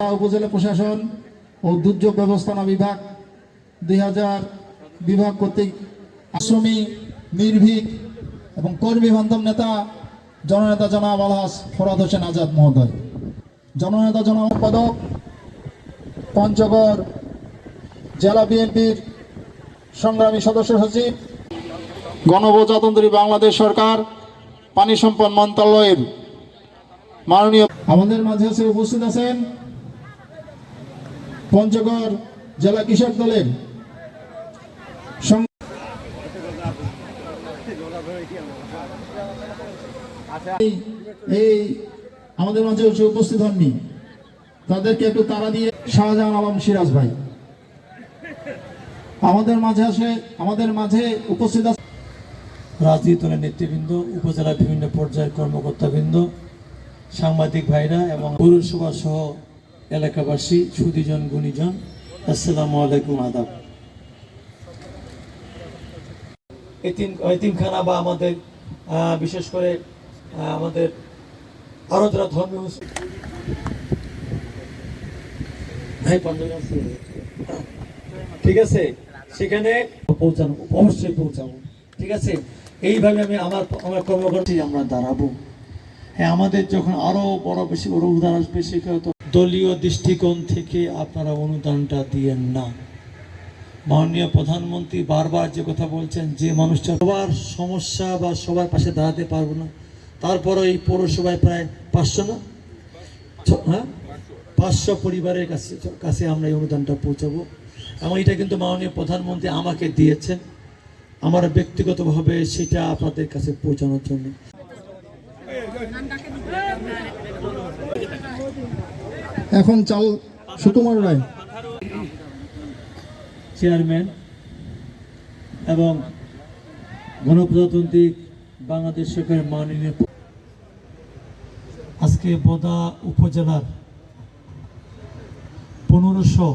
উপজেলা প্রশাসন ও দুর্যোগ ব্যবস্থাপনা বিভাগ 2000 বিভাগ কর্তৃক আশ্রমী নির্ভীক এবং কর্মী বান্ধব নেতা জননেতা জনাব আলহাজ ফরহাদ হোসেন আজাদ মহোদয়, জননেতা জনাব পদক পঞ্চগড় জেলা বিএনপির সংগ্রামী সদস্য সচিব, গণপ্রজাতন্ত্রী বাংলাদেশ সরকার পানি সম্পদ মন্ত্রণালয়ের মাননীয়। আমাদের মাঝে উপস্থিত আছেন পঞ্চগড় জেলা কৃষক দলের এই আমাদের মাঝে উপস্থিত হননি, তাদেরকে একটু তাড়া দিয়ে শাহজাহান আলম সিরাজ ভাই আমাদের মাঝে উপস্থিত আছে। রাজনীতি দলের নেতৃবৃন্দ, উপজেলার বিভিন্ন পর্যায়ের কর্মকর্তাবৃন্দ, সাংবাদিক ভাইরা এবং পৌরসভা সহ এলাকাবাসী, সুধীজন গুণীজন, আসসালামু আলাইকুম, আদাব। এতিমখানা বা আমাদের বিশেষ করে আমাদের আরো যারা ধর্মীয় ঠিক আছে, সেখানে পৌঁছানো, অবশ্যই পৌঁছাবো। ঠিক আছে, এইভাবে আমি আমার কর্মকর্তা আমরা দাঁড়াবো। হ্যাঁ, আমাদের যখন আরো বড় বেশি অনুদান আসবে, সেখানে তো দলীয় দৃষ্টিকোণ থেকে আপনারা অনুদানটা দিয়েন না। মাননীয় প্রধানমন্ত্রী বারবার যে কথা বলছেন, যে মানুষটা সবার সমস্যা বা সবার পাশে দাঁড়াতে পারবো না, তারপরে এই পৌরসভায় প্রায় 500 না, হ্যাঁ 500 পরিবারের কাছে আমরা এই অনুদানটা পৌঁছাবো। এবং এটা কিন্তু মাননীয় প্রধানমন্ত্রী আমাকে দিয়েছেন, আমার ব্যক্তিগতভাবে সেটা আপনাদের কাছে পৌঁছানোর জন্য। এখন চাল সুকুমার রায় চেয়ারম্যান এবং গণপ্রজাতন্ত্রী বাংলাদেশ সরকারের মাননীয় আজকে বোদা উপজেলার 1500